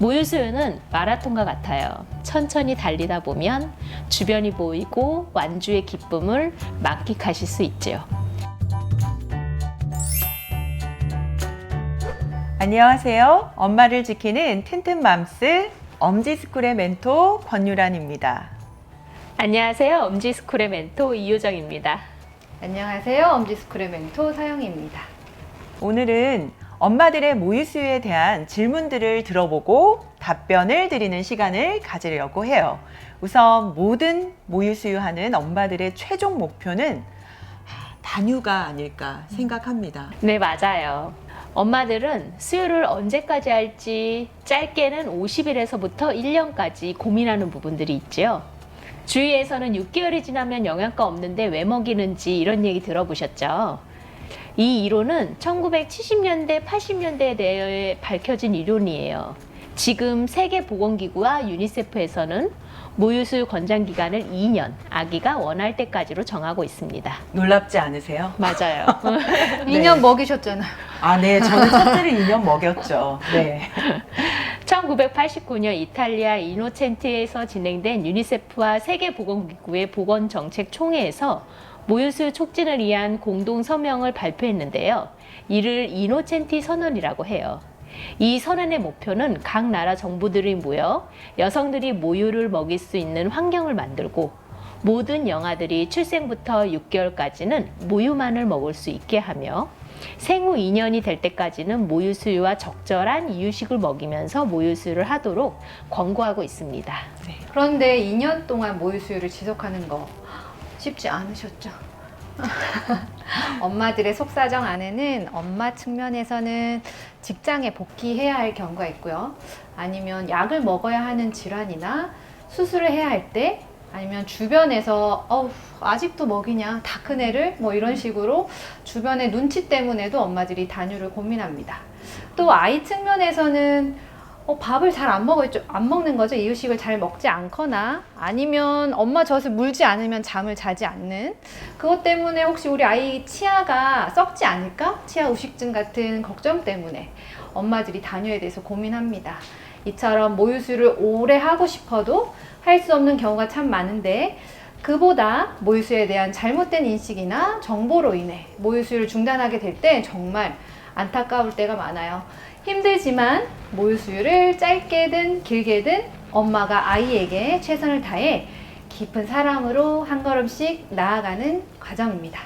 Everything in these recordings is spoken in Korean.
모유 수유는 마라톤과 같아요. 천천히 달리다 보면 주변이 보이고 완주의 기쁨을 만끽하실 수 있지요. 안녕하세요. 엄마를 지키는 튼튼맘스 엄지스쿨의 멘토 권유란입니다. 안녕하세요. 엄지스쿨의 멘토 이효정입니다. 안녕하세요. 엄지스쿨의 멘토 서영입니다. 오늘은 엄마들의 모유 수유에 대한 질문들을 들어보고 답변을 드리는 시간을 가지려고 해요. 우선 모든 모유 수유하는 엄마들의 최종 목표는 단유가 아닐까 생각합니다. 네, 맞아요. 엄마들은 수유를 언제까지 할지 짧게는 50일에서부터 1년까지 고민하는 부분들이 있지요. 주위에서는 6개월이 지나면 영양가 없는데 왜 먹이는지 이런 얘기 들어보셨죠? 이 이론은 1970년대, 80년대에 대해 밝혀진 이론이에요. 지금 세계보건기구와 유니세프에서는 모유수유 권장기간을 2년, 아기가 원할 때까지로 정하고 있습니다. 놀랍지 않으세요? 맞아요. 2년 먹이셨잖아요. 아, 네. 저는 첫째를 2년 먹였죠. 네. 1989년 이탈리아 이노첸티에서 진행된 유니세프와 세계보건기구의 보건정책총회에서 모유수유 촉진을 위한 공동 서명을 발표했는데요. 이를 이노첸티 선언이라고 해요. 이 선언의 목표는 각 나라 정부들이 모여 여성들이 모유를 먹일 수 있는 환경을 만들고 모든 영아들이 출생부터 6개월까지는 모유만을 먹을 수 있게 하며 생후 2년이 될 때까지는 모유수유와 적절한 이유식을 먹이면서 모유수유를 하도록 권고하고 있습니다. 네. 그런데 2년 동안 모유수유를 지속하는 거 쉽지 않으셨죠? 엄마들의 속사정 안에는 엄마 측면에서는 직장에 복귀해야 할 경우가 있고요. 아니면 약을 먹어야 하는 질환이나 수술을 해야 할 때, 아니면 주변에서 아직도 먹이냐, 다 큰 애를 뭐 이런 식으로 주변의 눈치 때문에도 엄마들이 단유를 고민합니다. 또 아이 측면에서는 밥을 잘 안 먹는 거죠. 이유식을 잘 먹지 않거나 아니면 엄마 젖을 물지 않으면 잠을 자지 않는 그것 때문에 혹시 우리 아이 치아가 썩지 않을까? 치아 우식증 같은 걱정 때문에 엄마들이 단유에 대해서 고민합니다. 이처럼 모유수유를 오래 하고 싶어도 할 수 없는 경우가 참 많은데 그보다 모유수유에 대한 잘못된 인식이나 정보로 인해 모유수유를 중단하게 될 때 정말 안타까울 때가 많아요. 힘들지만 모유수유를 짧게든 길게든 엄마가 아이에게 최선을 다해 깊은 사랑으로 한 걸음씩 나아가는 과정입니다.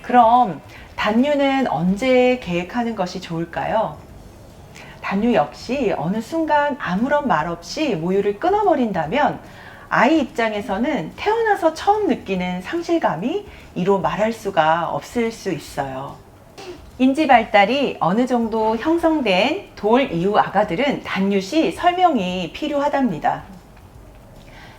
그럼 단유는 언제 계획하는 것이 좋을까요? 단유 역시 어느 순간 아무런 말 없이 모유를 끊어버린다면 아이 입장에서는 태어나서 처음 느끼는 상실감이 이로 말할 수가 없을 수 있어요. 인지 발달이 어느 정도 형성된 돌 이후 아가들은 단유 시 설명이 필요하답니다.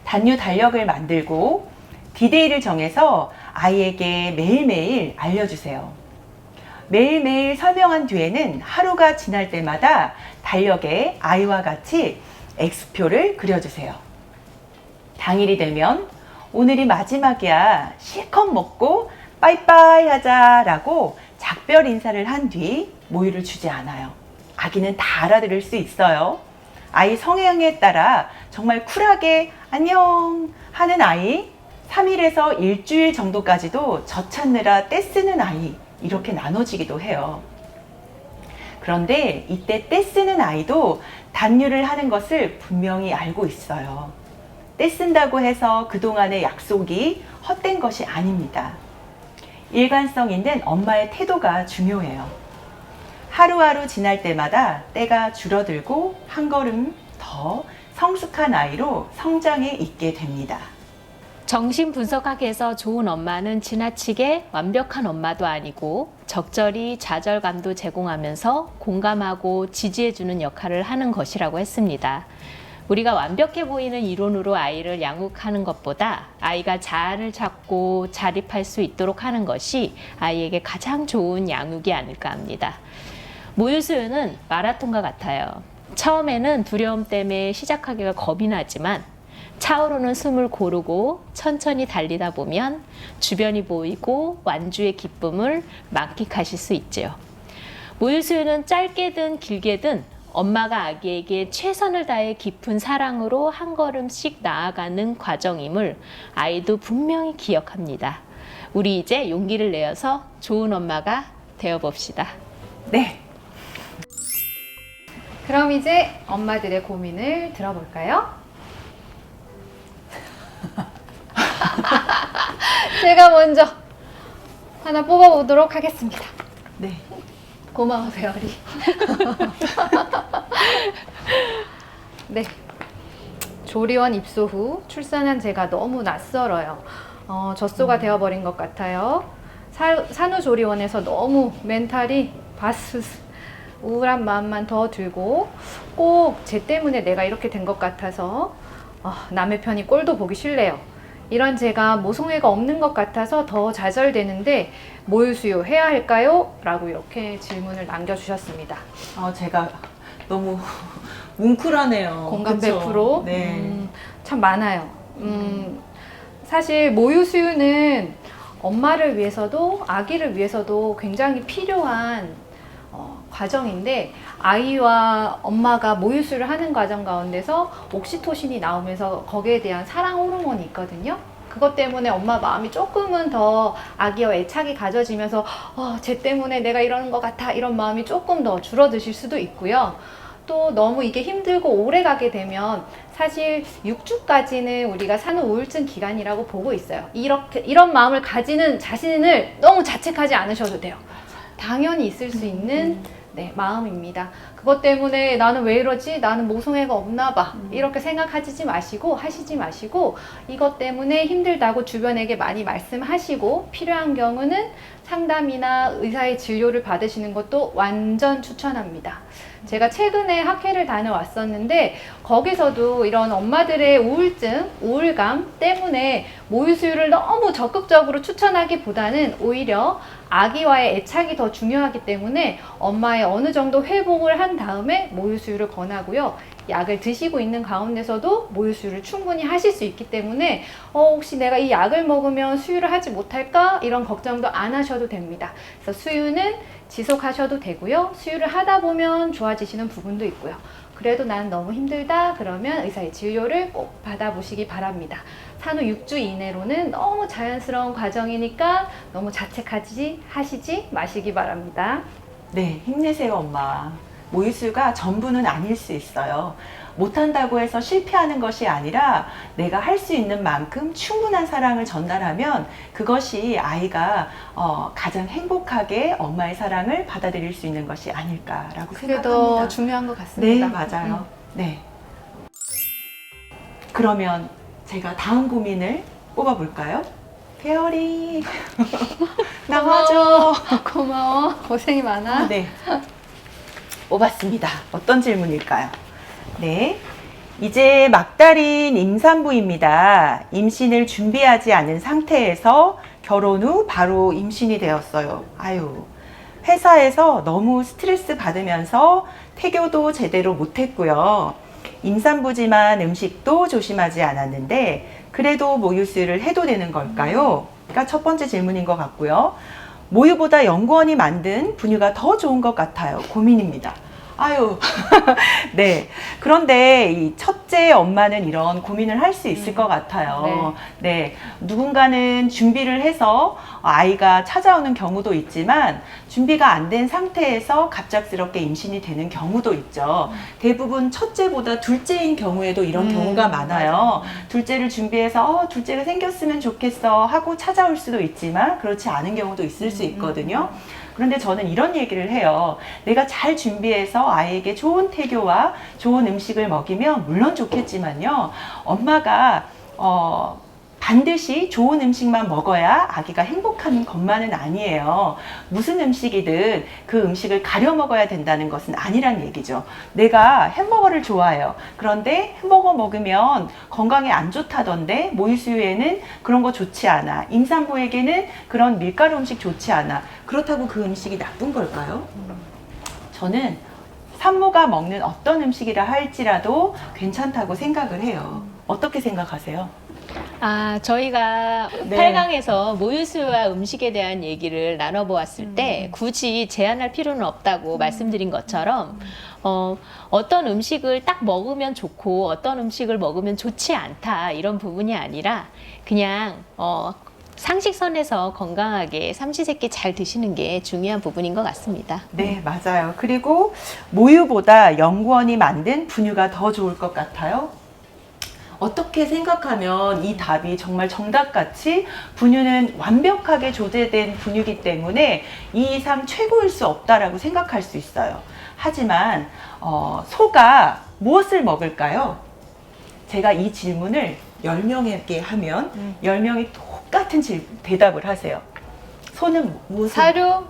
단유 달력을 만들고 디데이를 정해서 아이에게 매일매일 알려주세요. 매일매일 설명한 뒤에는 하루가 지날 때마다 달력에 아이와 같이 X표를 그려주세요. 당일이 되면 오늘이 마지막이야, 실컷 먹고 빠이빠이 하자라고 작별 인사를 한 뒤 모유를 주지 않아요. 아기는 다 알아들을 수 있어요. 아이 성향에 따라 정말 쿨하게 안녕 하는 아이, 3일에서 일주일 정도까지도 젖 찾느라 떼쓰는 아이, 이렇게 나눠지기도 해요. 그런데 이때 떼쓰는 아이도 단유를 하는 것을 분명히 알고 있어요. 떼쓴다고 해서 그동안의 약속이 헛된 것이 아닙니다. 일관성 있는 엄마의 태도가 중요해요. 하루하루 지날 때마다 때가 줄어들고 한 걸음 더 성숙한 아이로 성장해 있게 됩니다. 정신분석학에서 좋은 엄마는 지나치게 완벽한 엄마도 아니고 적절히 좌절감도 제공하면서 공감하고 지지해주는 역할을 하는 것이라고 했습니다. 우리가 완벽해 보이는 이론으로 아이를 양육하는 것보다 아이가 자아를 찾고 자립할 수 있도록 하는 것이 아이에게 가장 좋은 양육이 아닐까 합니다. 모유수유는 마라톤과 같아요. 처음에는 두려움 때문에 시작하기가 겁이 나지만 차오르는 숨을 고르고 천천히 달리다 보면 주변이 보이고 완주의 기쁨을 만끽하실 수 있지요. 모유수유는 짧게든 길게든 엄마가 아기에게 최선을 다해 깊은 사랑으로 한 걸음씩 나아가는 과정임을 아이도 분명히 기억합니다. 우리 이제 용기를 내어서 좋은 엄마가 되어봅시다. 네. 그럼 이제 엄마들의 고민을 들어볼까요? 제가 먼저 하나 뽑아보도록 하겠습니다. 네. 고마워, 배열이. 네. 조리원 입소 후 출산한 제가 너무 낯설어요. 젖소가 되어버린 것 같아요. 산후조리원에서 너무 멘탈이 바스스 우울한 마음만 더 들고 꼭 제 때문에 내가 이렇게 된 것 같아서 남의 편이 꼴도 보기 싫네요. 이런 제가 모성애가 없는 것 같아서 더 좌절되는데 모유수유 해야 할까요? 라고 이렇게 질문을 남겨주셨습니다. 제가 너무 뭉클하네요. 공감 그쵸? 100%? 네. 참 많아요. 사실 모유수유는 엄마를 위해서도 아기를 위해서도 굉장히 필요한 과정인데 아이와 엄마가 모유수유를 하는 과정 가운데서 옥시토신이 나오면서 거기에 대한 사랑 호르몬이 있거든요. 그것 때문에 엄마 마음이 조금은 더 아기와 애착이 가져지면서 쟤 때문에 내가 이러는 것 같아 이런 마음이 조금 더 줄어드실 수도 있고요. 또 너무 이게 힘들고 오래 가게 되면 사실 6주까지는 우리가 산후 우울증 기간이라고 보고 있어요. 이런 마음을 가지는 자신을 너무 자책하지 않으셔도 돼요. 당연히 있을 수 있는 마음입니다. 그것 때문에 나는 왜 이러지? 나는 모성애가 없나 봐. 이렇게 생각하시지 마시고 이것 때문에 힘들다고 주변에게 많이 말씀하시고 필요한 경우는 상담이나 의사의 진료를 받으시는 것도 완전 추천합니다. 제가 최근에 학회를 다녀왔었는데 거기서도 이런 엄마들의 우울증, 우울감 때문에 모유수유를 너무 적극적으로 추천하기보다는 오히려 아기와의 애착이 더 중요하기 때문에 엄마의 어느 정도 회복을 한 다음에 모유수유를 권하고요. 약을 드시고 있는 가운데서도 모유수유를 충분히 하실 수 있기 때문에 혹시 내가 이 약을 먹으면 수유를 하지 못할까? 이런 걱정도 안 하셔도 됩니다. 그래서 수유는 지속하셔도 되고요. 수유를 하다 보면 좋아지시는 부분도 있고요. 그래도 나는 너무 힘들다 그러면 의사의 진료를 꼭 받아보시기 바랍니다. 산후 6주 이내로는 너무 자연스러운 과정이니까 너무 자책하지 하시지 마시기 바랍니다. 네, 힘내세요, 엄마. 모유수유가 전부는 아닐 수 있어요. 못한다고 해서 실패하는 것이 아니라 내가 할 수 있는 만큼 충분한 사랑을 전달하면 그것이 아이가 가장 행복하게 엄마의 사랑을 받아들일 수 있는 것이 아닐까라고 그게 생각합니다. 더 중요한 것 같습니다. 네, 맞아요. 네. 그러면 제가 다음 고민을 뽑아볼까요? 페어리 나와줘. 고마워. 고생이 많아. 네. 뽑았습니다. 어떤 질문일까요? 네. 이제 막달인 임산부입니다. 임신을 준비하지 않은 상태에서 결혼 후 바로 임신이 되었어요. 아유. 회사에서 너무 스트레스 받으면서 태교도 제대로 못했고요. 임산부지만 음식도 조심하지 않았는데 그래도 모유수유를 해도 되는 걸까요? 가 첫 번째 질문인 것 같고요. 모유보다 연구원이 만든 분유가 더 좋은 것 같아요. 고민입니다. 아유. 네. 그런데 이 첫째 엄마는 이런 고민을 할 수 있을 것 같아요. 네. 누군가는 준비를 해서 아이가 찾아오는 경우도 있지만 준비가 안 된 상태에서 갑작스럽게 임신이 되는 경우도 있죠. 대부분 첫째보다 둘째인 경우에도 이런 경우가 많아요. 둘째를 준비해서 둘째가 생겼으면 좋겠어 하고 찾아올 수도 있지만 그렇지 않은 경우도 있을 수 있거든요. 그런데 저는 이런 얘기를 해요. 내가 잘 준비해서 아이에게 좋은 태교와 좋은 음식을 먹이면 물론 좋겠지만요. 엄마가 반드시 좋은 음식만 먹어야 아기가 행복한 것만은 아니에요. 무슨 음식이든 그 음식을 가려 먹어야 된다는 것은 아니란 얘기죠. 내가 햄버거를 좋아해요. 그런데 햄버거 먹으면 건강에 안 좋다던데 모유수유에는 그런 거 좋지 않아. 임산부에게는 그런 밀가루 음식 좋지 않아. 그렇다고 그 음식이 나쁜 걸까요? 저는 산모가 먹는 어떤 음식이라 할지라도 괜찮다고 생각을 해요. 어떻게 생각하세요? 저희가 네. 8강에서 모유수유와 음식에 대한 얘기를 나눠보았을 때 굳이 제한할 필요는 없다고 말씀드린 것처럼 어떤 음식을 딱 먹으면 좋고 어떤 음식을 먹으면 좋지 않다 이런 부분이 아니라 그냥 상식선에서 건강하게 삼시세끼 잘 드시는 게 중요한 부분인 것 같습니다. 네, 맞아요. 그리고 모유보다 연구원이 만든 분유가 더 좋을 것 같아요. 어떻게 생각하면 이 답이 정말 정답같이 분유는 완벽하게 조제된 분유이기 때문에 2, 3 최고일 수 없다라고 생각할 수 있어요. 하지만 소가 무엇을 먹을까요? 제가 이 질문을 10명에게 하면 10명이 똑같은 대답을 하세요. 소는 무엇을? 사료?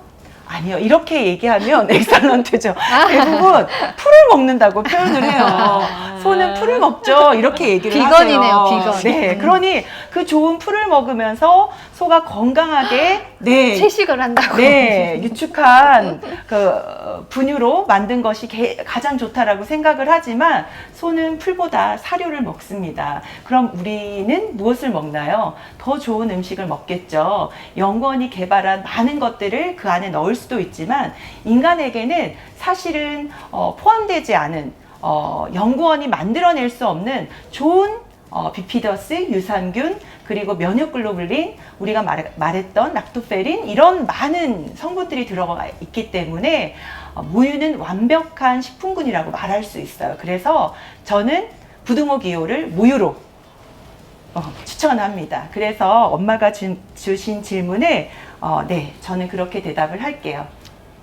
아니요. 이렇게 얘기하면 엑설런트죠. 대부분 풀을 먹는다고 표현을 해요. 소는 풀을 먹죠. 이렇게 얘기를 비건이네요, 하세요. 비건. 네. 그러니 그 좋은 풀을 먹으면서 소가 건강하게 채식을 한다고. 네, 유축한 그 분유로 만든 것이 가장 좋다라고 생각을 하지만 소는 풀보다 사료를 먹습니다. 그럼 우리는 무엇을 먹나요? 더 좋은 음식을 먹겠죠. 연구원이 개발한 많은 것들을 그 안에 넣을 수도 있지만 인간에게는 사실은 포함되지 않은 연구원이 만들어낼 수 없는 좋은 비피더스, 유산균, 그리고 면역글로불린, 우리가 말했던 락토페린 이런 많은 성분들이 들어가 있기 때문에 모유는 완벽한 식품군이라고 말할 수 있어요. 그래서 저는 부등호 기호를 모유로 추천합니다. 그래서 엄마가 주신 질문에 네, 저는 그렇게 대답을 할게요.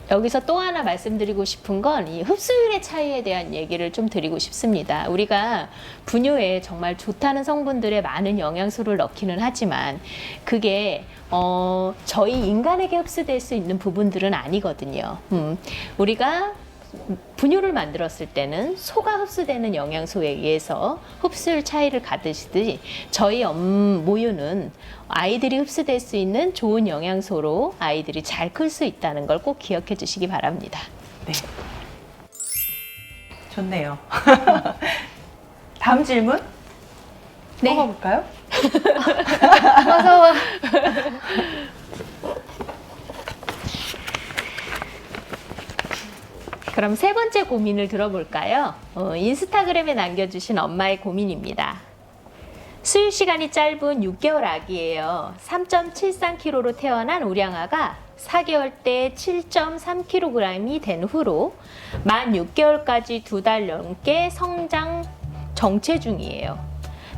여기서 또 하나 말씀드리고 싶은 건 이 흡수율의 차이에 대한 얘기를 좀 드리고 싶습니다. 우리가 분유에 정말 좋다는 성분들의 많은 영양소를 넣기는 하지만 그게 저희 인간에게 흡수될 수 있는 부분들은 아니거든요. 우리가 분유를 만들었을 때는 소가 흡수되는 영양소에 의해서 흡수율 차이를 가듯이 저희 모유는 아이들이 흡수될 수 있는 좋은 영양소로 아이들이 잘 클 수 있다는 걸 꼭 기억해 주시기 바랍니다. 네. 좋네요. 다음 질문 네. 먹어볼까요? 어서 와. 그럼 세 번째 고민을 들어볼까요? 인스타그램에 남겨주신 엄마의 고민입니다. 수유 시간이 짧은 6개월 아기예요. 3.73kg로 태어난 우량아가 4개월 때 7.3kg이 된 후로 만 6개월까지 2달 넘게 성장 정체 중이에요.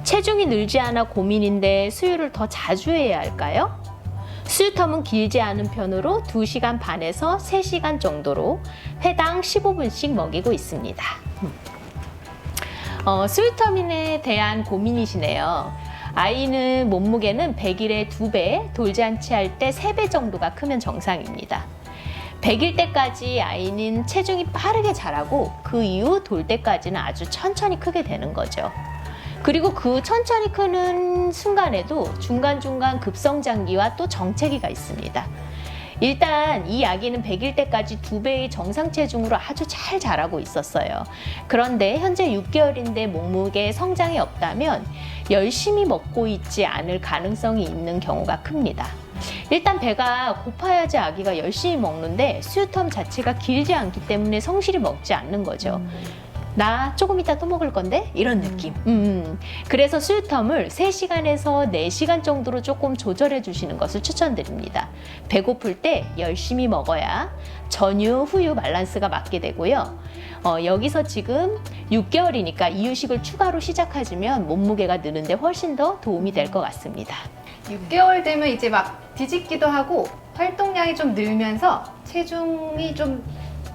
체중이 늘지 않아 고민인데 수유를 더 자주 해야 할까요? 수유텀은 길지 않은 편으로 2시간 반에서 3시간 정도로 회당 15분씩 먹이고 있습니다. 수유텀에 대한 고민이시네요. 아이는 몸무게는 100일에 2배, 돌잔치 할 때 3배 정도가 크면 정상입니다. 100일 때까지 아이는 체중이 빠르게 자라고 그 이후 돌 때까지는 아주 천천히 크게 되는 거죠. 그리고 그 천천히 크는 순간에도 중간중간 급성장기와 또 정체기가 있습니다. 일단 이 아기는 100일 때까지 2배의 정상 체중으로 아주 잘 자라고 있었어요. 그런데 현재 6개월인데 몸무게 성장이 없다면 열심히 먹고 있지 않을 가능성이 있는 경우가 큽니다. 일단 배가 고파야지 아기가 열심히 먹는데 수유텀 자체가 길지 않기 때문에 성실히 먹지 않는 거죠. 나 조금 이따 또 먹을 건데? 이런 느낌. 그래서 수유텀을 3시간에서 4시간 정도로 조금 조절해 주시는 것을 추천드립니다. 배고플 때 열심히 먹어야 전유, 후유 밸런스가 맞게 되고요. 여기서 지금 6개월이니까 이유식을 추가로 시작해주면 몸무게가 느는데 훨씬 더 도움이 될 것 같습니다. 6개월 되면 이제 막 뒤집기도 하고 활동량이 좀 늘면서 체중이 좀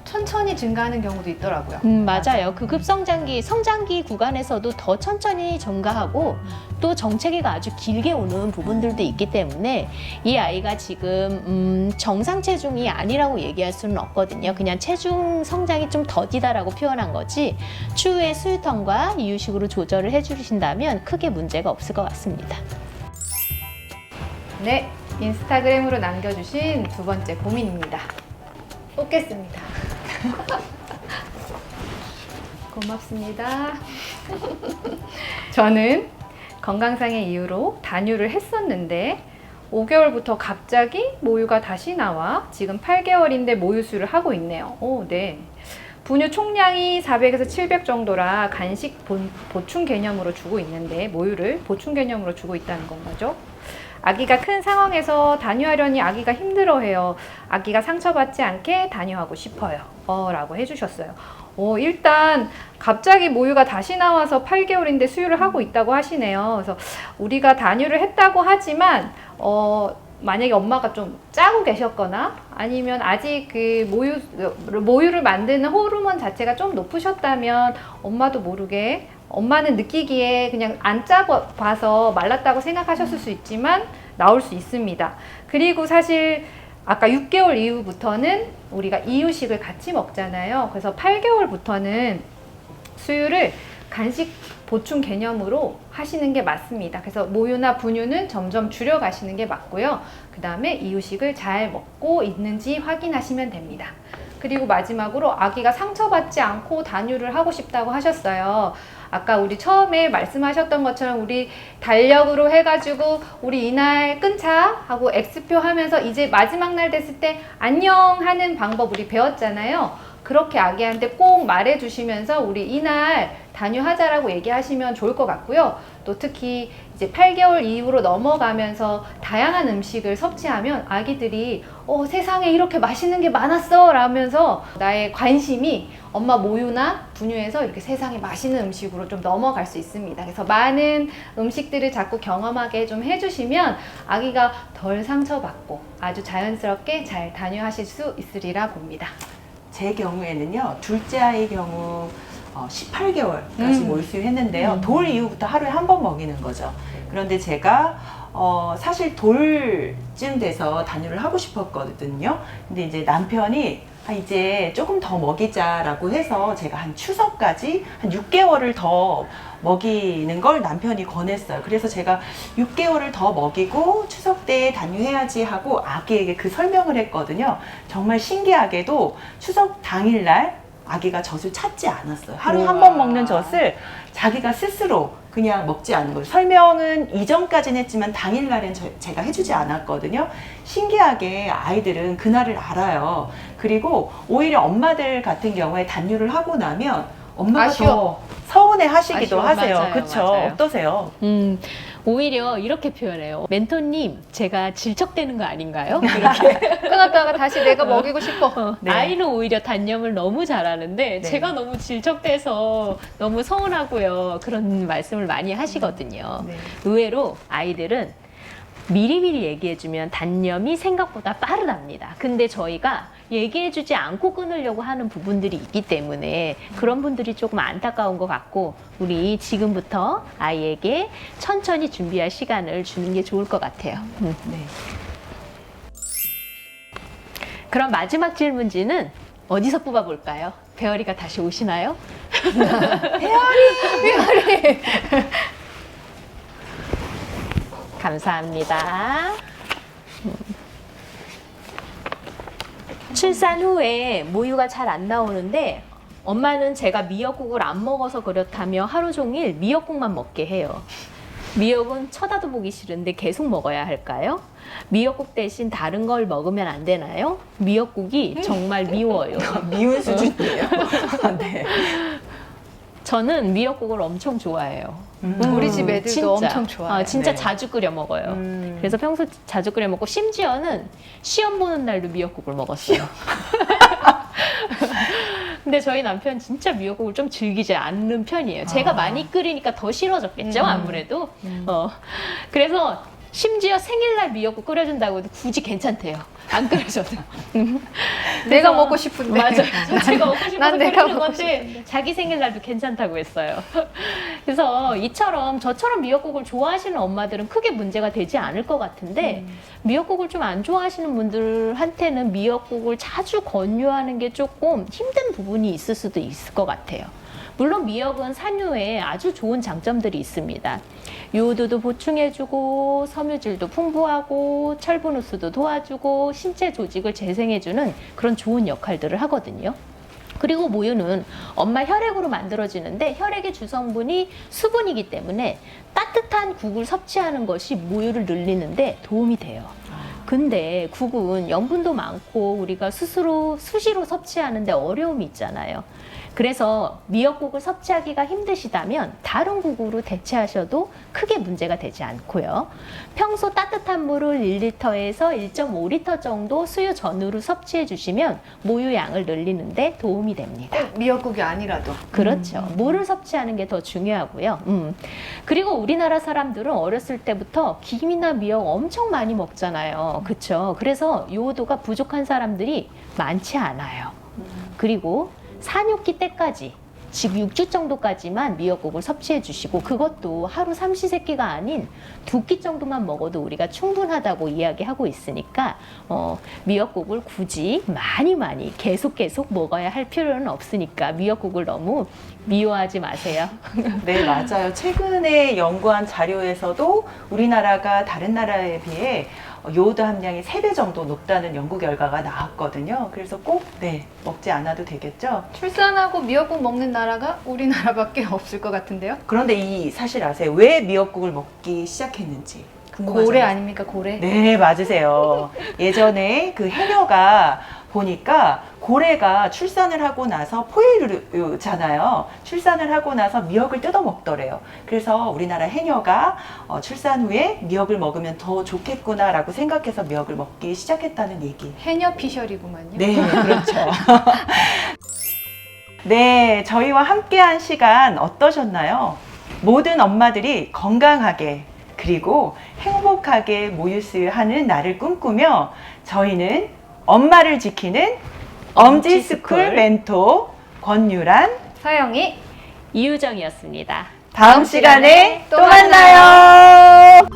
천천히 증가하는 경우도 있더라고요. 맞아요. 그 성장기 구간에서도 더 천천히 증가하고 또 정체기가 아주 길게 오는 부분들도 있기 때문에 이 아이가 지금 정상 체중이 아니라고 얘기할 수는 없거든요. 그냥 체중 성장이 좀 더디다라고 표현한 거지 추후에 수유텀과 이유식으로 조절을 해주신다면 크게 문제가 없을 것 같습니다. 네, 인스타그램으로 남겨주신 두 번째 고민입니다. 뽑겠습니다. 고맙습니다. 저는 건강상의 이유로 단유를 했었는데 5개월부터 갑자기 모유가 다시 나와 지금 8개월인데 모유수를 하고 있네요. 네. 분유 총량이 400에서 700 정도라 간식 보충 개념으로 주고 있는데 모유를 보충 개념으로 주고 있다는 건 거죠. 아기가 큰 상황에서 단유하려니 아기가 힘들어해요. 아기가 상처받지 않게 단유하고 싶어요. 라고 해주셨어요. 일단 갑자기 모유가 다시 나와서 8개월인데 수유를 하고 있다고 하시네요. 그래서 우리가 단유를 했다고 하지만 만약에 엄마가 좀 짜고 계셨거나 아니면 아직 그 모유를 만드는 호르몬 자체가 좀 높으셨다면 엄마도 모르게 엄마는 느끼기에 그냥 안 짜고 봐서 말랐다고 생각하셨을 수 있지만 나올 수 있습니다. 그리고 사실 아까 6개월 이후부터는 우리가 이유식을 같이 먹잖아요. 그래서 8개월부터는 수유를 간식 보충 개념으로 하시는 게 맞습니다. 그래서 모유나 분유는 점점 줄여가시는 게 맞고요. 그 다음에 이유식을 잘 먹고 있는지 확인하시면 됩니다. 그리고 마지막으로 아기가 상처받지 않고 단유를 하고 싶다고 하셨어요. 아까 우리 처음에 말씀하셨던 것처럼 우리 달력으로 해가지고 우리 이날 끊자 하고 X표 하면서 이제 마지막 날 됐을 때 안녕 하는 방법 우리 배웠잖아요. 그렇게 아기한테 꼭 말해주시면서 우리 이날 단유하자라고 얘기하시면 좋을 것 같고요. 또 특히 이제 8개월 이후로 넘어가면서 다양한 음식을 섭취하면 아기들이 세상에 이렇게 맛있는 게 많았어 라면서 나의 관심이 엄마 모유나 분유에서 이렇게 세상에 맛있는 음식으로 좀 넘어갈 수 있습니다. 그래서 많은 음식들을 자꾸 경험하게 좀 해주시면 아기가 덜 상처받고 아주 자연스럽게 잘 단유하실 수 있으리라 봅니다. 제 경우에는요, 둘째 아이 경우 18개월까지 몰수했는데요. 돌 이후부터 하루에 한 번 먹이는 거죠. 그런데 제가 사실 돌쯤 돼서 단유를 하고 싶었거든요. 근데 이제 남편이 이제 조금 더 먹이자라고 해서 제가 한 추석까지 한 6개월을 더 먹이는 걸 남편이 권했어요. 그래서 제가 6개월을 더 먹이고 추석 때 단유해야지 하고 아기에게 그 설명을 했거든요. 정말 신기하게도 추석 당일날 아기가 젖을 찾지 않았어요. 하루에 한 번 먹는 젖을 자기가 스스로 그냥 먹지 않는 거예요. 설명은 이전까지는 했지만 당일날엔 제가 해주지 않았거든요. 신기하게 아이들은 그날을 알아요. 그리고 오히려 엄마들 같은 경우에 단유를 하고 나면 엄마가 아쉬워. 더 서운해 하시기도 하세요. 맞아요, 그쵸? 맞아요. 어떠세요? 오히려 이렇게 표현해요. 멘토님, 제가 질척대는 거 아닌가요? 이렇게. 끊었다가 다시 내가 먹이고 싶어. 네. 아이는 오히려 단념을 너무 잘하는데 네. 제가 너무 질척대서 너무 서운하고요. 그런 말씀을 많이 하시거든요. 네. 의외로 아이들은 미리미리 얘기해주면 단념이 생각보다 빠르답니다. 근데 저희가 얘기해주지 않고 끊으려고 하는 부분들이 있기 때문에 그런 분들이 조금 안타까운 것 같고 우리 지금부터 아이에게 천천히 준비할 시간을 주는 게 좋을 것 같아요. 네. 그럼 마지막 질문지는 어디서 뽑아볼까요? 배어리가 다시 오시나요? 배어리! 감사합니다. 출산 후에 모유가 잘 안 나오는데 엄마는 제가 미역국을 안 먹어서 그렇다며 하루 종일 미역국만 먹게 해요. 미역은 쳐다도 보기 싫은데 계속 먹어야 할까요? 미역국 대신 다른 걸 먹으면 안 되나요? 미역국이 정말 미워요. 미운 수준이에요. 네. 저는 미역국을 엄청 좋아해요. 우리 집 애들도 진짜. 엄청 좋아해요. 진짜 네. 자주 끓여 먹어요. 그래서 평소 자주 끓여 먹고 심지어는 시험 보는 날도 미역국을 먹었어요. 근데 저희 남편 진짜 미역국을 좀 즐기지 않는 편이에요. 제가 많이 끓이니까 더 싫어졌겠죠, 아무래도. 그래서 심지어 생일날 미역국 끓여준다고 해도 굳이 괜찮대요. 안 끓여줘도. 내가 먹고 싶은데. 맞아요. 제가 먹고 싶어서 난 내가 끓이는 먹고 건데 자기 생일날도 괜찮다고 했어요. 그래서 이처럼 저처럼 미역국을 좋아하시는 엄마들은 크게 문제가 되지 않을 것 같은데 미역국을 좀 안 좋아하시는 분들한테는 미역국을 자주 권유하는 게 조금 힘든 부분이 있을 수도 있을 것 같아요. 물론 미역은 산유에 아주 좋은 장점들이 있습니다. 요오드도 보충해주고 섬유질도 풍부하고 철분 흡수도 도와주고 신체 조직을 재생해주는 그런 좋은 역할들을 하거든요. 그리고 모유는 엄마 혈액으로 만들어지는데 혈액의 주성분이 수분이기 때문에 따뜻한 국을 섭취하는 것이 모유를 늘리는데 도움이 돼요. 근데 국은 영분도 많고 우리가 스스로 수시로 섭취하는데 어려움이 있잖아요. 그래서 미역국을 섭취하기가 힘드시다면 다른 국으로 대체하셔도 크게 문제가 되지 않고요. 평소 따뜻한 물을 1리터에서 1.5리터 정도 수유 전후로 섭취해 주시면 모유 양을 늘리는데 도움이 됩니다. 미역국이 아니라도. 그렇죠. 물을 섭취하는 게 더 중요하고요. 그리고 우리나라 사람들은 어렸을 때부터 김이나 미역 엄청 많이 먹잖아요. 그렇죠. 그래서 요오도가 부족한 사람들이 많지 않아요. 그리고 산육기 때까지 즉 6주 정도까지만 미역국을 섭취해 주시고 그것도 하루 삼시세끼가 아닌 2끼 정도만 먹어도 우리가 충분하다고 이야기하고 있으니까 미역국을 굳이 많이 계속 먹어야 할 필요는 없으니까 미역국을 너무 미워하지 마세요. 네, 맞아요. 최근에 연구한 자료에서도 우리나라가 다른 나라에 비해 요오드 함량이 3배 정도 높다는 연구 결과가 나왔거든요. 그래서 꼭 먹지 않아도 되겠죠. 출산하고 미역국 먹는 나라가 우리나라밖에 없을 것 같은데요? 그런데 이 사실 아세요? 왜 미역국을 먹기 시작했는지 궁금하잖아요. 고래 아닙니까, 고래? 네, 맞으세요. 예전에 그 해녀가 보니까 고래가 출산을 하고 나서 포유류잖아요. 출산을 하고 나서 미역을 뜯어 먹더래요. 그래서 우리나라 해녀가 출산 후에 미역을 먹으면 더 좋겠구나라고 생각해서 미역을 먹기 시작했다는 얘기. 해녀 피셜이구만요. 네, 그렇죠. 네, 저희와 함께한 시간 어떠셨나요? 모든 엄마들이 건강하게 그리고 행복하게 모유수유하는 날을 꿈꾸며 저희는 엄마를 지키는 엄지스쿨 멘토 권유란, 서영이 이유정이었습니다. 다음 시간에 또 만나요.